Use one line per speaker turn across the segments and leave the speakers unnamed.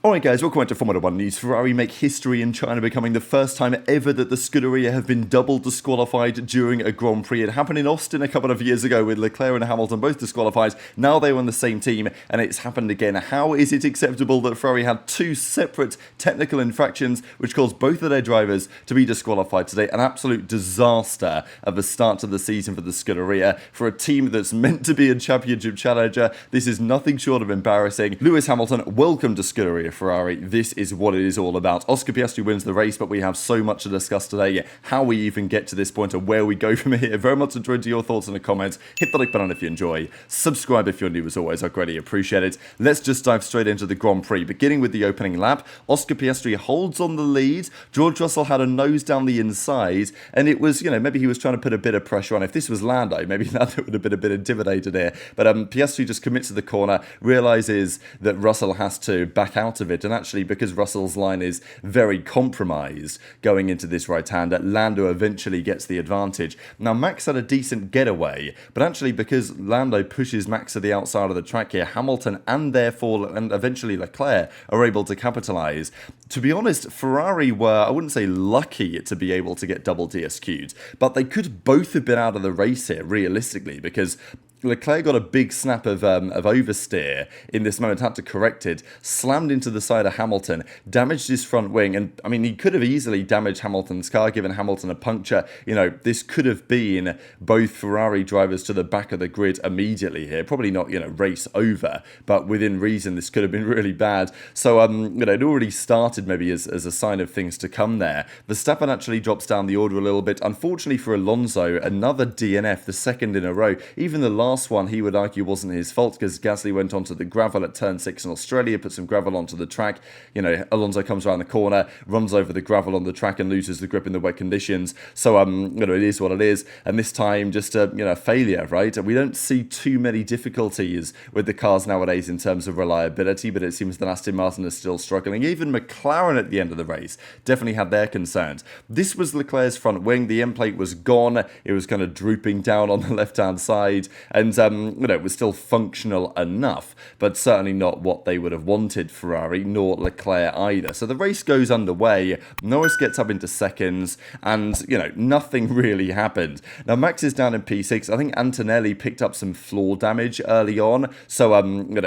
Alright guys, welcome back to Formula 1 News. Ferrari make history in China, becoming the first time ever that the Scuderia have been double disqualified during a Grand Prix. It happened in Austin a couple of years ago with Leclerc and Hamilton both disqualified. Now they were on the same team and it's happened again. How is it acceptable that Ferrari had two separate technical infractions which caused both of their drivers to be disqualified today? An absolute disaster of a start to the season for the Scuderia. For a team that's meant to be a championship challenger, this is nothing short of embarrassing. Lewis Hamilton, welcome to Scuderia Ferrari. This is what it is all about. Oscar Piastri wins the race, but we have so much to discuss today. How we even get to this point and where we go from here. Very much enjoyed your thoughts in the comments. Hit the like button if you enjoy. Subscribe if you're new as always. I greatly appreciate it. Let's just dive straight into the Grand Prix. Beginning with the opening lap, Oscar Piastri holds on the lead. George Russell had a nose down the inside, and it was, maybe he was trying to put a bit of pressure on. If this was Lando, maybe Lando would have been a bit intimidated here. But Piastri just commits to the corner, realizes that Russell has to back out of it, and actually because Russell's line is very compromised going into this right-hander, Lando eventually gets the advantage. Now Max had a decent getaway, but actually because Lando pushes Max to the outside of the track here, Hamilton and eventually Leclerc are able to capitalise. To be honest, Ferrari were, I wouldn't say lucky to be able to get double DSQ'd, but they could both have been out of the race here realistically, because Leclerc got a big snap of oversteer in this moment, had to correct it, slammed into the side of Hamilton, damaged his front wing, and I mean, he could have easily damaged Hamilton's car, given Hamilton a puncture. This could have been both Ferrari drivers to the back of the grid immediately here. Probably not, race over, but within reason, this could have been really bad. So, it already started maybe as a sign of things to come there. Verstappen actually drops down the order a little bit. Unfortunately for Alonso, another DNF, the second in a row. Even the last one, he would argue, wasn't his fault because Gasly went onto the gravel at turn 6 in Australia, put some gravel onto the track. Alonso comes around the corner, runs over the gravel on the track and loses the grip in the wet conditions. So, it is what it is. And this time, just a failure, right? We don't see too many difficulties with the cars nowadays in terms of reliability, but it seems that Aston Martin is still struggling. Even McLaren at the end of the race definitely had their concerns. This was Leclerc's front wing. The end plate was gone. It was kind of drooping down on the left-hand side. And, it was still functional enough, but certainly not what they would have wanted, Ferrari, nor Leclerc either. So the race goes underway. Norris gets up into seconds, and, nothing really happened. Now, Max is down in P6. I think Antonelli picked up some floor damage early on, so,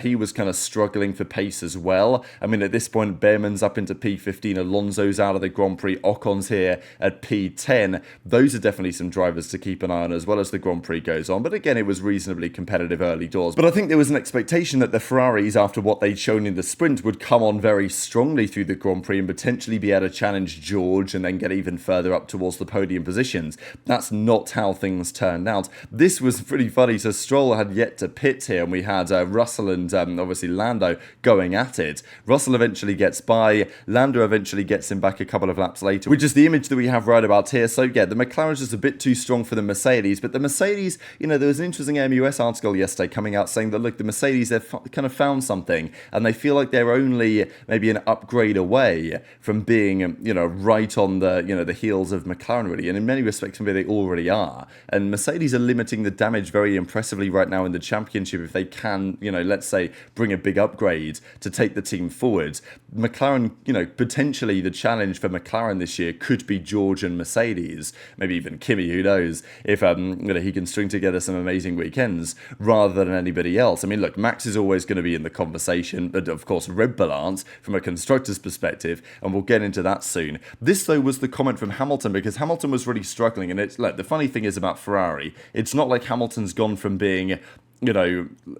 he was kind of struggling for pace as well. I mean, at this point, Behrman's up into P15. Alonso's out of the Grand Prix. Ocon's here at P10. Those are definitely some drivers to keep an eye on as well as the Grand Prix goes on. But again, it was reasonably competitive early doors. But I think there was an expectation that the Ferraris, after what they'd shown in the sprint, would come on very strongly through the Grand Prix and potentially be able to challenge George and then get even further up towards the podium positions. That's not how things turned out. This was pretty funny. So Stroll had yet to pit here, and we had Russell and obviously Lando going at it. Russell eventually gets by. Lando eventually gets him back a couple of laps later, which is the image that we have right about here. So yeah, the McLaren's just a bit too strong for the Mercedes, but the Mercedes, there was an interesting MUS article yesterday coming out saying that, look, the Mercedes, they've kind of found something, and they feel like they're only maybe an upgrade away from being, right on the, the heels of McLaren, really, and in many respects, maybe they already are. And Mercedes are limiting the damage very impressively right now in the championship if they can, let's say, bring a big upgrade to take the team forward. McLaren, potentially the challenge for McLaren this year could be George and Mercedes, maybe even Kimi, who knows, if, he can string together some amazing weekends rather than anybody else. I mean, look, Max is always going to be in the conversation, but of course Red Bull aren't from a constructor's perspective, and we'll get into that soon. This, though, was the comment from Hamilton, because Hamilton was really struggling, and it's like, the funny thing is about Ferrari, it's not like Hamilton's gone from being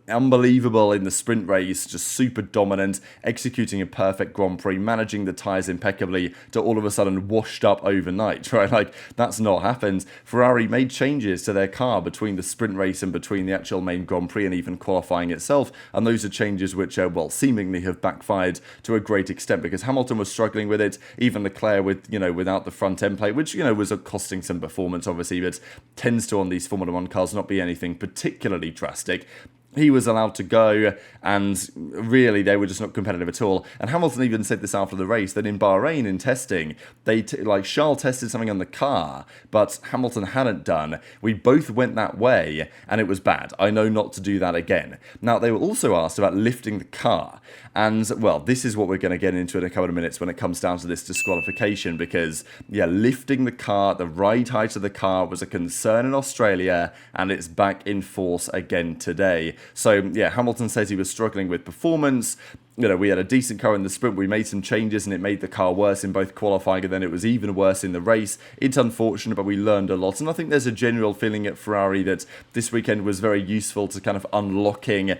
unbelievable in the sprint race, just super dominant, executing a perfect Grand Prix, managing the tyres impeccably, to all of a sudden washed up overnight, right? Like, that's not happened. Ferrari made changes to their car between the sprint race and between the actual main Grand Prix and even qualifying itself, and those are changes which, seemingly have backfired to a great extent, because Hamilton was struggling with it, even Leclerc with, without the front end plate, which, was costing some performance, obviously, but tends to, on these Formula 1 cars, not be anything particularly drastic. He was allowed to go, and really they were just not competitive at all. And Hamilton even said this after the race, that in Bahrain in testing, Charles tested something on the car, but Hamilton hadn't done. We both went that way, and it was bad. I know not to do that again. Now, they were also asked about lifting the car, And, well, this is what we're going to get into in a couple of minutes when it comes down to this disqualification because, yeah, lifting the car, the ride height of the car was a concern in Australia, and it's back in force again today. So, yeah, Hamilton says he was struggling with performance. You know, we had a decent car in the sprint, we made some changes and it made the car worse in both qualifying and then it was even worse in the race. It's unfortunate, but we learned a lot. And I think there's a general feeling at Ferrari that this weekend was very useful to kind of unlocking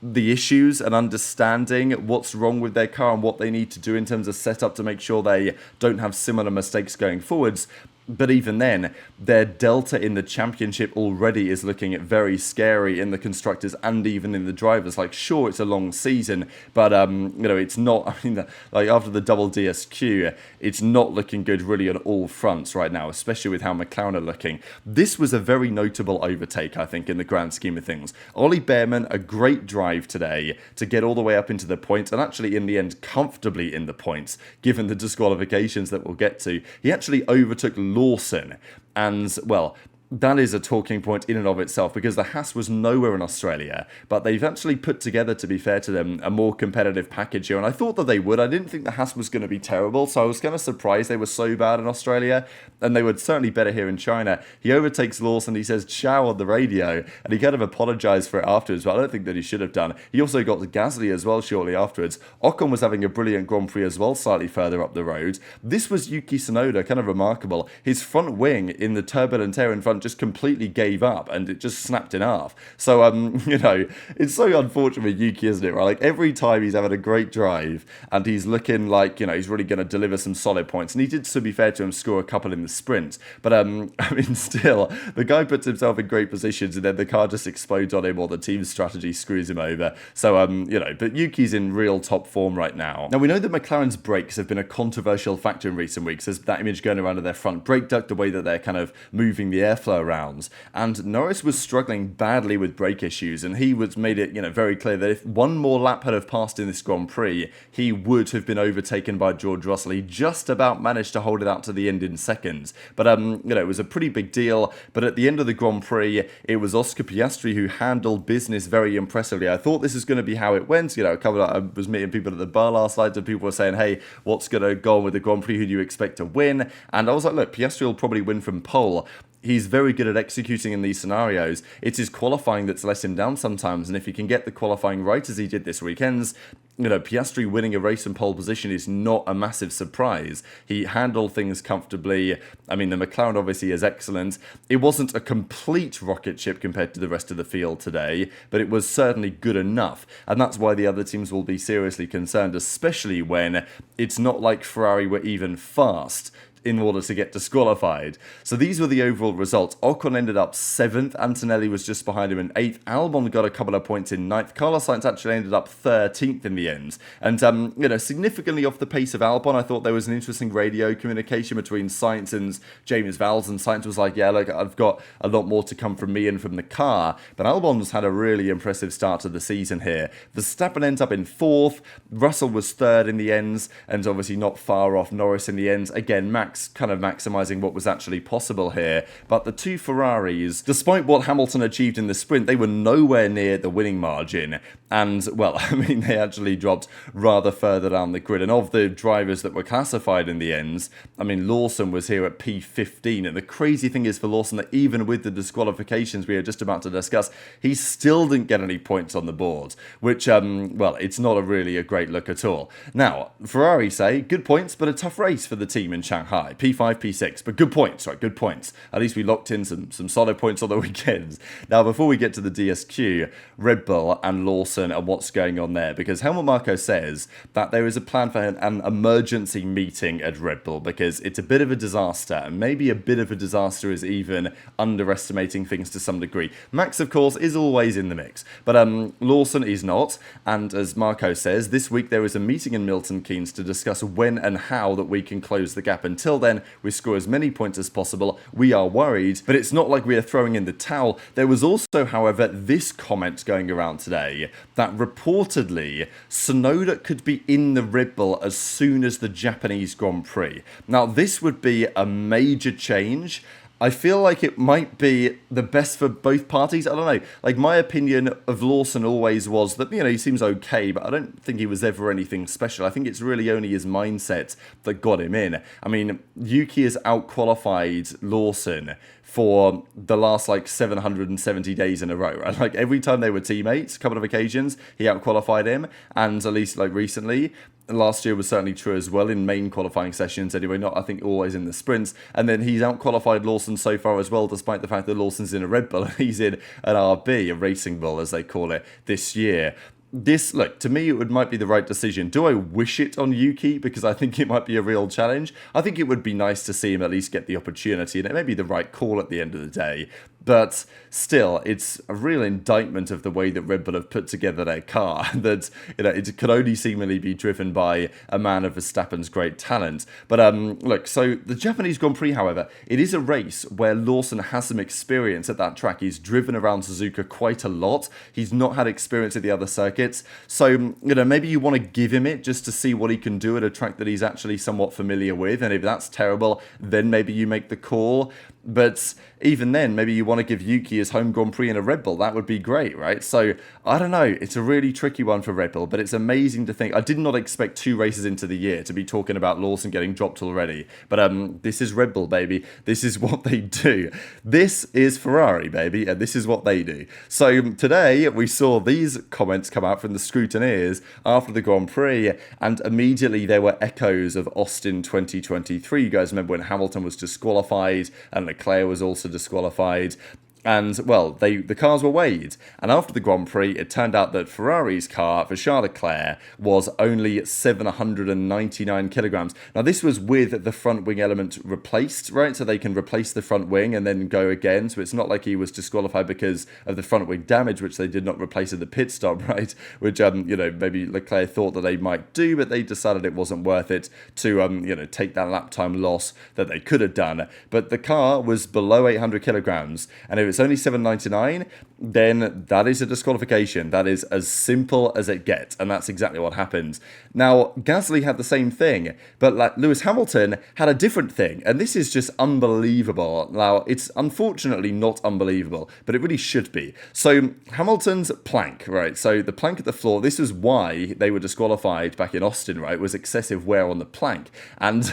the issues and understanding what's wrong with their car and what they need to do in terms of setup to make sure they don't have similar mistakes going forwards. But even then, their delta in the championship already is looking very scary in the constructors and even in the drivers. Like, sure, it's a long season, but, you know, it's not, I mean, like, after the double DSQ, it's not looking good really on all fronts right now, especially with how McLaren are looking. This was a very notable overtake, I think, in the grand scheme of things. Ollie Behrman, a great drive today to get all the way up into the points, and actually, in the end, comfortably in the points, given the disqualifications that we'll get to. He actually overtook Lawson, and, well, that is a talking point in and of itself because the Haas was nowhere in Australia, but they've actually put together, to be fair to them, a more competitive package here, and I thought that they would. I didn't think the Haas was going to be terrible, so I was kind of surprised they were so bad in Australia, and they were certainly better here in China. He overtakes Lawson, he says ciao on the radio, and he kind of apologised for it afterwards, but I don't think that he should have done. He also got Gasly as well shortly afterwards. Ocon was having a brilliant Grand Prix as well, slightly further up the road. This was Yuki Tsunoda, kind of remarkable. His front wing in the turbulent air in front just completely gave up and it just snapped in half. So, you know, it's so unfortunate for Yuki, isn't it, right? Like, every time he's having a great drive and he's looking like, you know, he's really going to deliver some solid points. And he did, to be fair to him, score a couple in the sprint. But, I mean, still, the guy puts himself in great positions and then the car just explodes on him or the team's strategy screws him over. So, you know, but Yuki's in real top form right now. Now, we know that McLaren's brakes have been a controversial factor in recent weeks. There's that image going around of their front brake duct, the way that they're kind of moving the airflow around. And Norris was struggling badly with brake issues, and he was made it, you know, very clear that if one more lap had have passed in this Grand Prix, he would have been overtaken by George Russell. He just about managed to hold it out to the end in seconds. But, you know, it was a pretty big deal. But at the end of the Grand Prix, it was Oscar Piastri who handled business very impressively. I thought this was going to be how it went. You know, I was meeting people at the bar last night, and people were saying, hey, what's going to go on with the Grand Prix? Who do you expect to win? And I was like, look, Piastri will probably win from pole. He's very good at executing in these scenarios. It's his qualifying that's let him down sometimes, and if he can get the qualifying right as he did this weekend, you know, Piastri winning a race in pole position is not a massive surprise. He handled things comfortably. I mean, the McLaren obviously is excellent. It wasn't a complete rocket ship compared to the rest of the field today, but it was certainly good enough, and that's why the other teams will be seriously concerned, especially when it's not like Ferrari were even fast in order to get disqualified. So these were the overall results. Ocon ended up 7th, Antonelli was just behind him in 8th, Albon got a couple of points in 9th, Carlos Sainz actually ended up 13th in the end. And, you know, significantly off the pace of Albon. I thought there was an interesting radio communication between Sainz and James Vowles, and Sainz was like, yeah, look, I've got a lot more to come from me and from the car. But Albon's had a really impressive start to the season here. Verstappen ends up in 4th, Russell was 3rd in the end, and obviously not far off Norris in the end. Again, Max kind of maximising what was actually possible here. But the two Ferraris, despite what Hamilton achieved in the sprint, they were nowhere near the winning margin. And, well, I mean, they actually dropped rather further down the grid. And of the drivers that were classified in the end, I mean, Lawson was here at P15. And the crazy thing is for Lawson that even with the disqualifications we are just about to discuss, he still didn't get any points on the board, which, well, it's not really a great look at all. Now, Ferrari say, good points, but a tough race for the team in Shanghai. P5, P6, but good points, right? Good points. At least we locked in some solid points on the weekends. Now, before we get to the DSQ, Red Bull and Lawson and what's going on there, because Helmut Marko says that there is a plan for an emergency meeting at Red Bull because it's a bit of a disaster, and maybe a bit of a disaster is even underestimating things to some degree. Max, of course, is always in the mix, but Lawson is not, and as Marko says, this week there is a meeting in Milton Keynes to discuss when and how that we can close the gap. Until then, we score as many points as possible. We are worried, but it's not like we are throwing in the towel. There was also, however, this comment going around today that reportedly Tsunoda could be in the Red Bull as soon as the Japanese Grand Prix. Now, this would be a major change. I feel like it might be the best for both parties. I don't know. Like, my opinion of Lawson always was that, he seems okay, but I don't think he was ever anything special. I think it's really only his mindset that got him in. I mean, Yuki has out-qualified Lawson for the last, 770 days in a row, right? Like, every time they were teammates, a couple of occasions, he out-qualified him, and at least, recently, last year was certainly true as well in main qualifying sessions anyway, not I think always in the sprints. And then he's out-qualified Lawson so far as well, despite the fact that Lawson's in a Red Bull and he's in an RB, a Racing Bull as they call it, this year. This, look, to me, might be the right decision. Do I wish it on Yuki? Because I think it might be a real challenge. I think it would be nice to see him at least get the opportunity, and it may be the right call at the end of the day. But still, it's a real indictment of the way that Red Bull have put together their car, that it could only seemingly be driven by a man of Verstappen's great talent. But look, so the Japanese Grand Prix, however, it is a race where Lawson has some experience at that track. He's driven around Suzuka quite a lot. He's not had experience at the other circuits. So, maybe you want to give him it just to see what he can do at a track that he's actually somewhat familiar with. And if that's terrible, then maybe you make the call. But even then, maybe you want to give Yuki his home Grand Prix in a Red Bull. That would be great, right? So, I don't know. It's a really tricky one for Red Bull, but it's amazing to think. I did not expect 2 races into the year to be talking about Lawson getting dropped already. But this is Red Bull, baby. This is what they do. This is Ferrari, baby, and this is what they do. So, today, we saw these comments come out from the scrutineers after the Grand Prix, and immediately there were echoes of Austin 2023. You guys remember when Hamilton was disqualified and Leclerc was also disqualified. And, well, the cars were weighed. And after the Grand Prix, it turned out that Ferrari's car for Charles Leclerc was only 799 kilograms. Now, this was with the front wing element replaced, right? So they can replace the front wing and then go again. So it's not like he was disqualified because of the front wing damage, which they did not replace at the pit stop, right? Which, maybe Leclerc thought that they might do, but they decided it wasn't worth it to, take that lap time loss that they could have done. But the car was below 800 kilograms. And if it's only 799, then that is a disqualification. That is as simple as it gets, and that's exactly what happened. Now, Gasly had the same thing, but Lewis Hamilton had a different thing, and this is just unbelievable. Now, it's unfortunately not unbelievable, but it really should be. So, Hamilton's plank, right? So, the plank at the floor, this is why they were disqualified back in Austin, right? Was excessive wear on the plank. And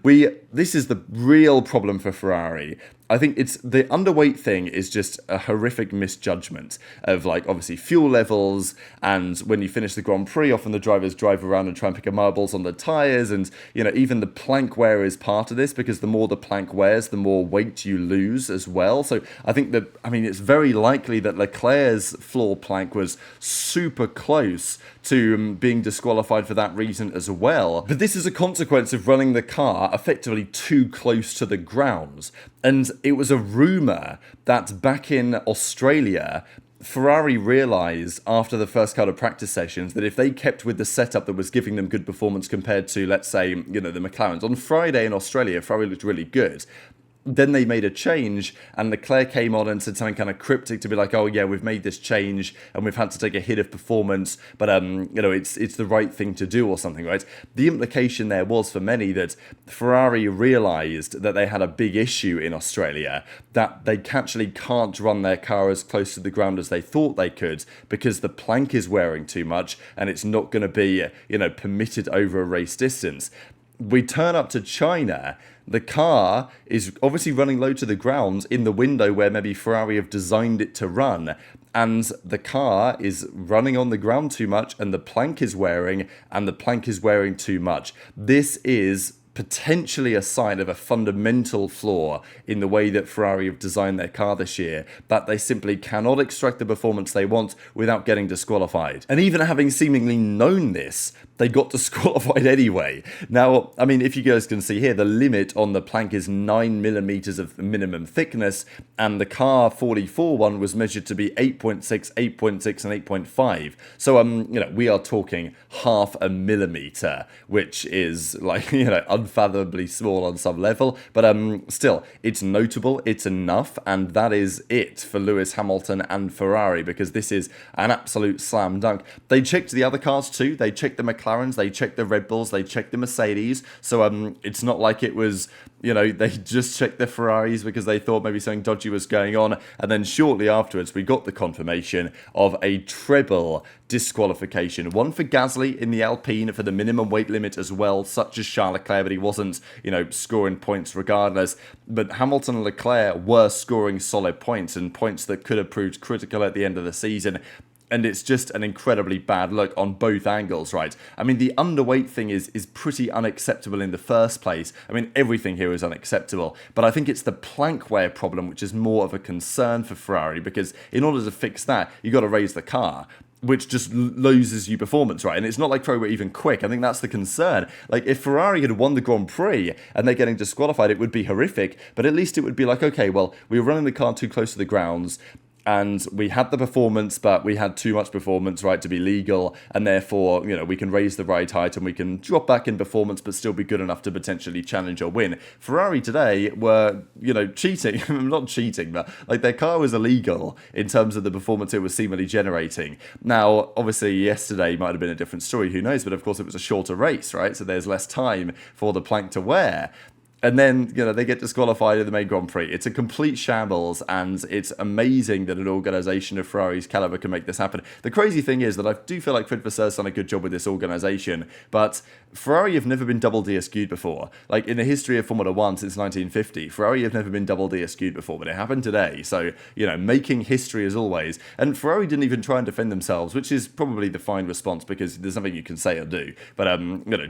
this is the real problem for Ferrari. I think it's the underweight thing is just a horrific misjudgment of obviously fuel levels, and when you finish the Grand Prix, often the drivers drive around and try and pick up marbles on the tyres, and even the plank wear is part of this, because the more the plank wears, the more weight you lose as well. So I think it's very likely that Leclerc's floor plank was super close to being disqualified for that reason as well. But this is a consequence of running the car effectively too close to the ground. And it was a rumour that back in Australia, Ferrari realised after the first couple of practice sessions that if they kept with the setup that was giving them good performance compared to, let's say, the McLarens, on Friday in Australia, Ferrari looked really good. Then they made a change, and Leclerc came on and said something kind of cryptic to be like, oh yeah, we've made this change and we've had to take a hit of performance, but it's the right thing to do or something, right? The implication there was for many that Ferrari realised that they had a big issue in Australia, that they actually can't run their car as close to the ground as they thought they could because the plank is wearing too much and it's not going to be, permitted over a race distance. We turn up to China. The car is obviously running low to the ground in the window where maybe Ferrari have designed it to run. And the car is running on the ground too much, and the plank is wearing, and the plank is wearing too much. This is potentially a sign of a fundamental flaw in the way that Ferrari have designed their car this year, that they simply cannot extract the performance they want without getting disqualified. And even having seemingly known this, they got disqualified anyway. Now, if you guys can see here, the limit on the plank is 9mm of minimum thickness, and the car 44 one was measured to be 8.6, 8.6, and 8.5. So, we are talking half a millimeter, which is unfathomably small on some level, but still, it's notable, it's enough, and that is it for Lewis Hamilton and Ferrari, because this is an absolute slam dunk. They checked the other cars too. They checked the McLaren McLarens, they checked the Red Bulls, they checked the Mercedes. So it's not like it was, they just checked the Ferraris because they thought maybe something dodgy was going on. And then shortly afterwards, we got the confirmation of a treble disqualification. One for Gasly in the Alpine for the minimum weight limit as well, such as Charles Leclerc, but he wasn't, scoring points regardless. But Hamilton and Leclerc were scoring solid points and points that could have proved critical at the end of the season. And it's just an incredibly bad look on both angles, right? I mean, the underweight thing is pretty unacceptable in the first place. I mean, everything here is unacceptable. But I think it's the plank wear problem which is more of a concern for Ferrari, because in order to fix that, you've got to raise the car, which just loses you performance, right? And it's not like Ferrari were even quick. I think that's the concern. Like, if Ferrari had won the Grand Prix and they're getting disqualified, it would be horrific. But at least it would be like, okay, well, we were running the car too close to the grounds, and we had the performance, but we had too much performance, right, to be legal, and therefore, we can raise the ride height and we can drop back in performance, but still be good enough to potentially challenge or win. Ferrari today were, cheating. Not cheating, but like their car was illegal in terms of the performance it was seemingly generating. Now, obviously, yesterday might have been a different story, who knows, but of course it was a shorter race, right? So there's less time for the plank to wear. And then, they get disqualified in the main Grand Prix. It's a complete shambles, and it's amazing that an organisation of Ferrari's calibre can make this happen. The crazy thing is that I do feel like Fred Vasseurs done a good job with this organisation, but Ferrari have never been double DSQ'd before. Like, in the history of Formula 1 since 1950, Ferrari have never been double DSQ'd before, but it happened today. So, making history as always. And Ferrari didn't even try and defend themselves, which is probably the fine response, because there's nothing you can say or do. But,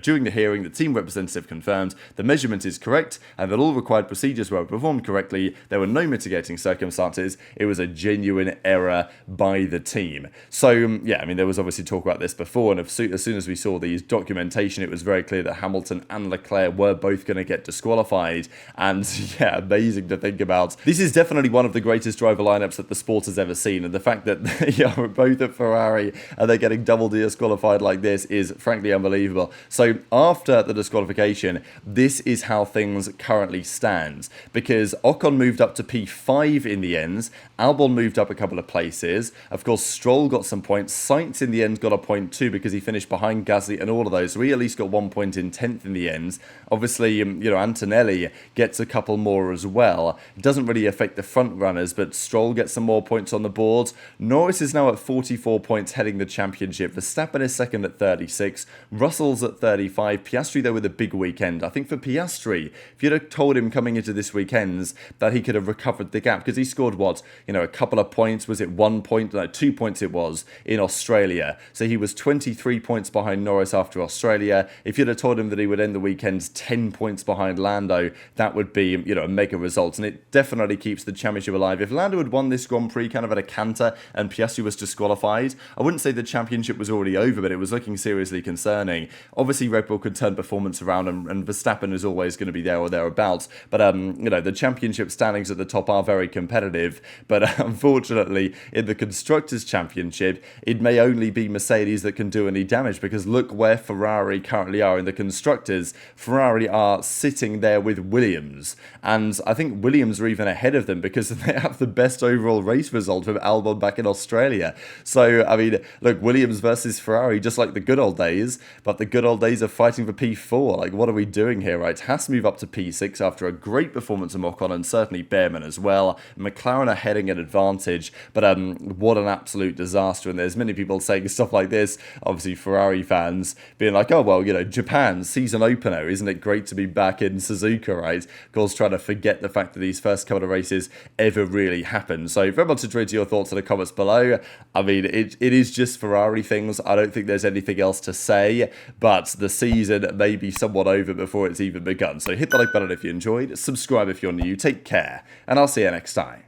during the hearing, the team representative confirmed the measurement is correct, and that all required procedures were performed correctly. There were no mitigating circumstances. It was a genuine error by the team. So, there was obviously talk about this before, and as soon as we saw these documentation, it was very clear that Hamilton and Leclerc were both going to get disqualified. And, amazing to think about. This is definitely one of the greatest driver lineups that the sport has ever seen, and the fact that they are both at Ferrari and they're getting double disqualified like this is frankly unbelievable. So, after the disqualification, this is how things currently stands, because Ocon moved up to P5 in the end, Albon moved up a couple of places, of course Stroll got some points, Sainz in the end got a point too because he finished behind Gasly and all of those, so he at least got 1 point in 10th in the end. Obviously, Antonelli gets a couple more as well. It doesn't really affect the front runners, but Stroll gets some more points on the board. Norris is now at 44 points heading the championship, Verstappen is second at 36, Russell's at 35, Piastri though with a big weekend. I think for Piastri, if you'd have told him coming into this weekend's that he could have recovered the gap, because he scored a couple of points, was it 1 point, no, 2 points it was, in Australia. So he was 23 points behind Norris after Australia. If you'd have told him that he would end the weekend 10 points behind Lando, that would be, a mega result, and it definitely keeps the championship alive. If Lando had won this Grand Prix kind of at a canter and Piastri was disqualified, I wouldn't say the championship was already over, but it was looking seriously concerning. Obviously, Red Bull could turn performance around, and Verstappen is always going to be there or thereabouts, but the championship standings at the top are very competitive, but unfortunately in the Constructors' Championship it may only be Mercedes that can do any damage, because look where Ferrari currently are in the Constructors. Ferrari are sitting there with Williams, and I think Williams are even ahead of them because they have the best overall race result from Albon back in Australia. So look, Williams versus Ferrari, just like the good old days, but the good old days of fighting for P4. Like, what are we doing here, right? Haas move up to P6 after a great performance of Ocon, and certainly Behrman as well. McLaren are heading an advantage, but what an absolute disaster. And there's many people saying stuff like this, obviously Ferrari fans being like, oh well, Japan season opener, isn't it great to be back in Suzuka, right? Of course, trying to forget the fact that these first couple of races ever really happened. So very much enjoyed your thoughts in the comments below. It is just Ferrari things. I don't think there's anything else to say, but the season may be somewhat over before it's even begun. So hit the like button if you enjoyed, subscribe if you're new, take care, and I'll see you next time.